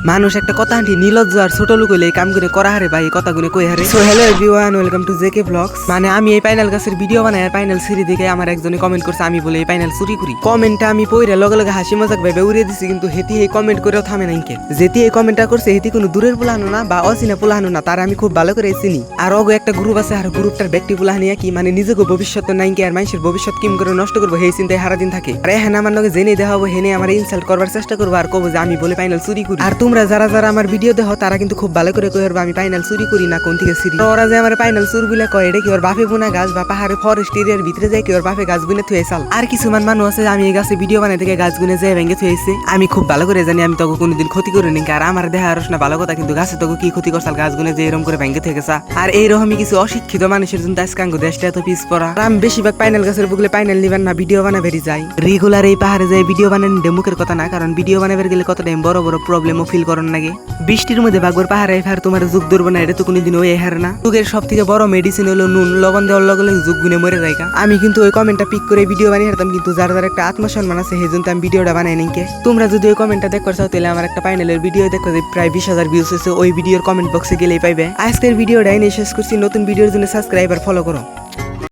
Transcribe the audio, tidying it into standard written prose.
মানুষ একটা কথা আনটি নীলজ্জ আর ছোট লোক হইলে এই কাম করে করা হারে ভাই কথা গুনে কই হারে। So hello everyone, welcome to JK blogs. মানে আমি এই পাইনাল গাছের ভিডিও বানাই আর পাইনাল সিঁড়ি দেখে আমার একজনে কমেন্ট করছে আমি বলে এই পাইনাল চুরি করি। কমেন্টটা আমি পড়ে লগে লগে হাসি মজাক ভেবে উড়িয়ে দিছি, কিন্তু হেতি এই কমেন্ট করেও থামে নাই। যেটি এই কমেন্টটা করছে হেতি কোনো দূরের পোলাহানো না বা অচিনা পোলাহানো না, তার আমি খুব ভালো করে চিনি। আর অগো একটা গ্রুপ আছে আর গ্রুপটার ব্যক্তি পোলাহানিয়া কি মানে নিজেকে ভবিষ্যৎ নাই আর মানুষের ভবিষ্যৎ কিম করে নষ্ট করবো সেই চিন্তায় সারাদিন থাকে। আর হ্যাঁ আমার লগে জেনে দেওয়া হবো হেনে আমার ইনসাল্ট করবার চেষ্টা করবো আর কবো যে আমি বলে পাইনাল চুরি করি। আর তোমরা যারা যারা আমার ভিডিও দেখো তারা কিন্তু খুব ভালো করে কই আমি পাইনাল চুরি করি না কোন থেকে সিরি। ওরা যে আমার পাইনাল চুর বলে কয় এটা কি ওর বাপে বোনা গাছ বা পাহাড়ে ফরেস্ট এরিয়ার ভিতরে যায় কি ওর বাপে গাছ গুনে থুয়ে চাল। আর কিছুমান মানুষ আছে আমি এই গাছে ভিডিও বানাই থেকে গাছ গুনে যায় ভেঙে থুয়েছে। আমি খুব ভালো করে জানি আমি তোকে কোনোদিন ক্ষতি করি নি, আর আমার দেখা আর না ভালো কথা, কিন্তু গাছে তোকে কি ক্ষতি করছাল গাছ গুনে যে এরকম করে ভেঙে থেকে গেছা। আর এইরকমই কিছু অশিক্ষিত মানুষের জন্য আজকাঙ্গ দেশটা এত পিস পড়া। আমি বেশিরভাগ পাইনাল গাছের বুকলে পাইনাল নিবেন না ভিডিও বানা বেরিয়ে যাই। রেগুলার এই পাহাড়ে যায় ভিডিও বানান মুখের কথা না, কারণ ভিডিও বানাবার গেলে কত টাইম বড় বড় প্রবলেমও ফিল করার লাগে। বৃষ্টির মধ্যে বাগর পাহাড়ে ফার তোমার যুগ ধরবো না, এটা তো কোনোদিন ওই হার না। যুগের সব থেকে বড় মেডিসিন হলো নুন, লবণ দেওয়ার লগে লগে যুগ গুনে মরে যায়। আমি কিন্তু ওই কমেন্টটা পিক করে ভিডিও বানিয়ে হারতাম, কিন্তু যার যার একটা আত্মসম্মান আছে সেই জন্য আমি ভিডিওটা বানাই নিকে। তোমরা যদি ওই কমেন্টটা দেখতে চাও তাহলে আমার একটা পাইনালের ভিডিও দেখো যে প্রায় 20,000 ভিউজ হয়েছে, ওই ভিডিওর কমেন্ট বক্সে গেলেই পাইবে। আজকের ভিডিওটা এনে শেষ করছি। নতুন ভিডিওর জন্য সাবস্ক্রাইব আর ফলো করো।